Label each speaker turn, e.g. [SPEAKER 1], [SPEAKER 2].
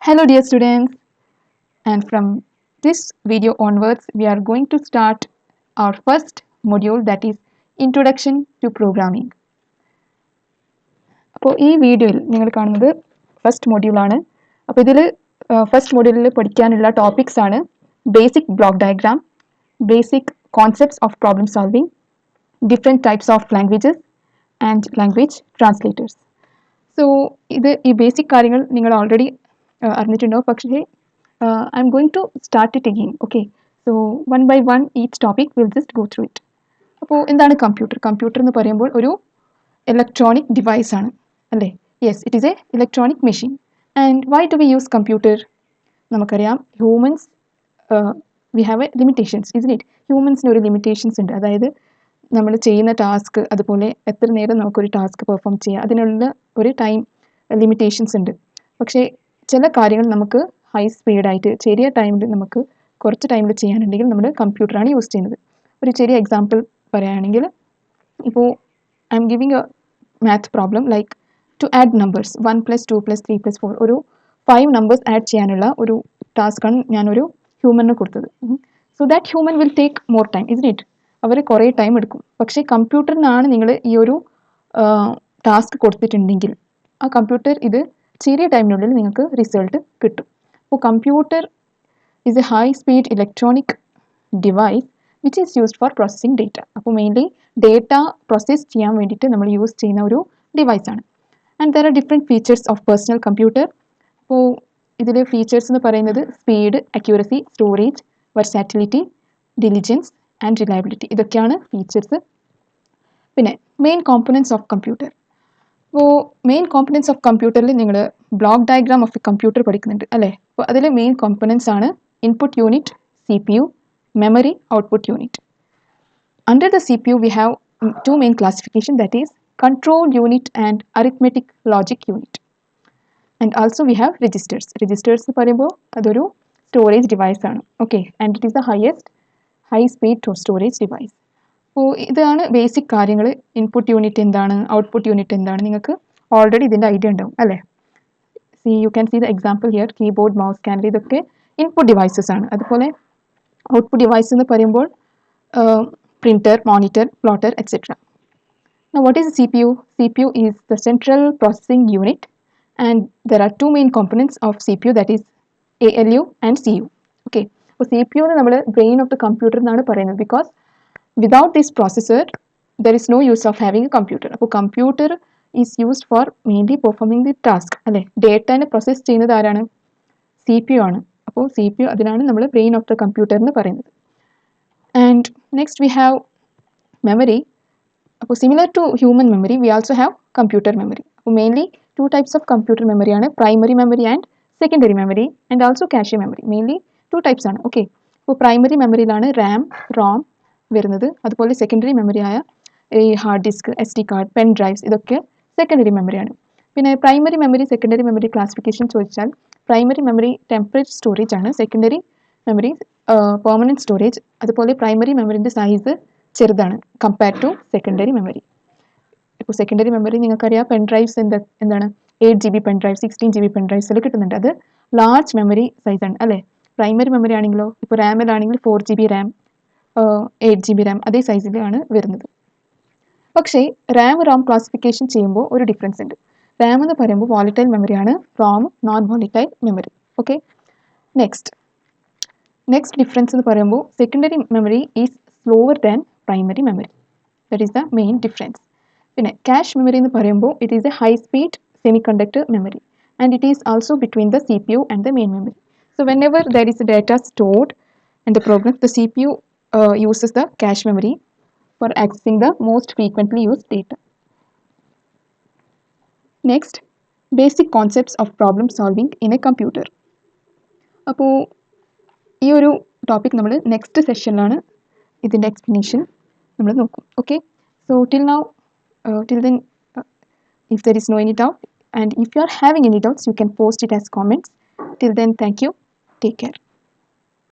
[SPEAKER 1] Hello dear students, and from this video onwards we are going to start our first module, that is Introduction to Programming. അപ്പോൾ ഈ വീഡിയോയിൽ നിങ്ങൾ കാണുന്നത് first മൊഡ്യൂളാണ്. അപ്പോൾ ഇതിൽ first മൊഡ്യൂളിൽ പഠിക്കാനുള്ള ടോപ്പിക്സ് ആണ് basic block diagram, basic concepts of problem solving, different types of languages and language translators. So ഈ ബേസിക് കാര്യങ്ങൾ നിങ്ങൾ ഓൾറെഡി അറിഞ്ഞിട്ടുണ്ടോ, പക്ഷേ I'm going to start it again. Okay, so one by one each topic will just go through it. അപ്പോൾ എന്താണ് computer? Computer എന്ന് പറയുമ്പോൾ ഒരു ഇലക്ട്രോണിക് ഡിവൈസ് ആണ്, അല്ലേ? Yes, it is a electronic machine. And why do we use computer? നമുക്കറിയാം, humans we have a limitations, isn't it? ഹ്യൂമൻസിന് ഒരു ലിമിറ്റേഷൻസ് ഉണ്ട്. അതായത് നമ്മൾ ചെയ്യുന്ന ടാസ്ക്, അതുപോലെ എത്ര നേരം നമുക്കൊരു ടാസ്ക് പെർഫോം ചെയ്യാം, അതിനുള്ള ഒരു ടൈം ലിമിറ്റേഷൻസ് ഉണ്ട്. പക്ഷേ ചില കാര്യങ്ങൾ നമുക്ക് ഹൈ സ്പീഡായിട്ട് ചെറിയ ടൈമിൽ നമുക്ക് കുറച്ച് ടൈമിൽ ചെയ്യാനുണ്ടെങ്കിൽ നമ്മൾ കമ്പ്യൂട്ടറാണ് യൂസ് ചെയ്യുന്നത്. ഒരു ചെറിയ എക്സാമ്പിൾ പറയുകയാണെങ്കിൽ, ഇപ്പോൾ I'm giving a math problem like to add numbers 1 + 2 + 3 + 4, ഒരു 5 നമ്പേഴ്സ് ആഡ് ചെയ്യാനുള്ള ഒരു ടാസ്ക്കാണ് ഞാനൊരു ഹ്യൂമന് കൊടുത്തത്. So that human will take more time, isn't it? അവർ കുറേ ടൈം എടുക്കും. പക്ഷേ കമ്പ്യൂട്ടറിനാണ് നിങ്ങൾ ഈ ഒരു ടാസ്ക് കൊടുത്തിട്ടുണ്ടെങ്കിൽ ആ കമ്പ്യൂട്ടർ ഇത് ചെറിയ ടൈമിനുള്ളിൽ നിങ്ങൾക്ക് റിസൾട്ട് കിട്ടും. അപ്പോൾ computer is a high speed electronic device which is used for processing data. അപ്പോൾ മെയിൻലി ഡേറ്റ പ്രോസസ്സ് ചെയ്യാൻ വേണ്ടിയിട്ട് നമ്മൾ യൂസ് ചെയ്യുന്ന ഒരു ഡിവൈസാണ്. And there are different features of personal computer. അപ്പോൾ ഇതിൽ ഫീച്ചേഴ്സ് എന്ന് പറയുന്നത് speed, accuracy, storage, versatility, diligence and reliability, ഇതൊക്കെയാണ് ഫീച്ചേഴ്സ്. പിന്നെ മെയിൻ കോമ്പണൻസ് ഓഫ് കമ്പ്യൂട്ടർ. അപ്പോൾ മെയിൻ കോമ്പണൻസ് ഓഫ് കമ്പ്യൂട്ടറിൽ നിങ്ങൾ block diagram of a computer പഠിക്കുന്നുണ്ട്, അല്ലേ? അപ്പോൾ അതിൽ മെയിൻ കോമ്പണൻസ് ആണ് input unit, CPU, memory, output unit. Under the CPU we have two main classification, that is control unit and arithmetic logic unit. And also we have registers. Registers എന്ന് പറയുമ്പോൾ അതൊരു storage device ആണ്. Okay, and it is the high speed storage device. അപ്പോൾ ഇതാണ് basic കാര്യങ്ങൾ. Input unit എന്താണ്, output unit എന്താണ്, നിങ്ങൾക്ക് ഓൾറെഡി ഇതിൻ്റെ ഐഡിയ ഉണ്ടാവും, അല്ലേ? You can see the example here, keyboard, mouse, scanner, ഇതൊക്കെ ഇൻപുട്ട് ഡിവൈസസ് ആണ്. അതുപോലെ ഔട്ട്പുട്ട് ഡിവൈസ് എന്ന് പറയുമ്പോൾ printer, monitor, plotter, etcetera. Now what is CPU? CPU is the central processing unit, and there are two main components of CPU, that is ALU and CU. Okay, അപ്പോൾ CPU എന്ന് നമ്മൾ brain of the computer എന്നാണ് പറയുന്നത്, because without this processor there is no use of having a computer. അപ്പോൾ computer is used for mainly performing the task, അല്ലേ? ഡേറ്റനെ process ചെയ്യുന്നത് ആരാണ്? CPU ആണ്. അപ്പോൾ CPU, അതിനാണ് നമ്മൾ ബ്രെയിൻ ഓഫ് ദ കമ്പ്യൂട്ടർ എന്ന് പറയുന്നത്. And next we have memory. അപ്പോൾ similar to human memory we also have computer memory. അപ്പോൾ mainly two types of computer മെമ്മറിയാണ്, primary memory and secondary memory, and also cache memory. Mainly two types ആണ്. Okay, അപ്പോൾ primary മെമ്മറിയിലാണ് RAM, ROM വരുന്നത്. അതുപോലെ secondary മെമ്മറിയായ ഈ hard disk, SD card, pen drives, ഇതൊക്കെ സെക്കൻഡറി മെമ്മറിയാണ്. പിന്നെ primary memory, secondary memory classification ചോദിച്ചാൽ, പ്രൈമറി മെമ്മറി ടെമ്പററി സ്റ്റോറേജ് ആണ്, സെക്കൻഡറി മെമ്മറി പെർമനൻറ്റ് സ്റ്റോറേജ്. അതുപോലെ പ്രൈമറി മെമ്മറിൻ്റെ സൈസ് ചെറുതാണ് കമ്പയർ ടു സെക്കൻഡറി മെമ്മറി. ഇപ്പോൾ സെക്കൻഡറി മെമ്മറി നിങ്ങൾക്കറിയാം, പെൻ ഡ്രൈവ്സ് എന്താണ് 8 GB pen drive, 16 GB pen ഡ്രൈവ്സിൽ കിട്ടുന്നുണ്ട്. അത് ലാർജ് മെമ്മറി സൈസാണ്, അല്ലേ? പ്രൈമറി മെമ്മറി ആണെങ്കിലോ, ഇപ്പോൾ റാമിലാണെങ്കിൽ 4 GB റാം, 8 GB റാം, അതേ സൈസിലാണ് വരുന്നത്. പക്ഷേ റാം, റോം ക്ലാസിഫിക്കേഷൻ ചെയ്യുമ്പോൾ ഒരു ഡിഫറൻസ് ഉണ്ട്. റാം എന്ന് പറയുമ്പോൾ വോളറ്റൈൽ മെമ്മറിയാണ്, ROM non volatile memory. Okay, next difference എന്ന് പറയുമ്പോൾ secondary memory is slower than primary memory. That is the main difference. പിന്നെ ക്യാഷ് മെമ്മറി എന്ന് പറയുമ്പോൾ it is a high speed semiconductor memory, and it is also between the CPU and the main memory. So whenever there is a data stored in the program, the CPU uses the cache memory for accessing the most frequently used data. Next, basic concepts of problem solving in a computer. അപ്പോൾ ഈ ഒരു topic നമ്മൾ next സെഷനിലാണ് ഇതിൻ്റെ explanation നമ്മൾ നോക്കും. Okay, so till then if there is no any doubt, and if you are having any doubts you can post it as comments. Till then, thank you, take care.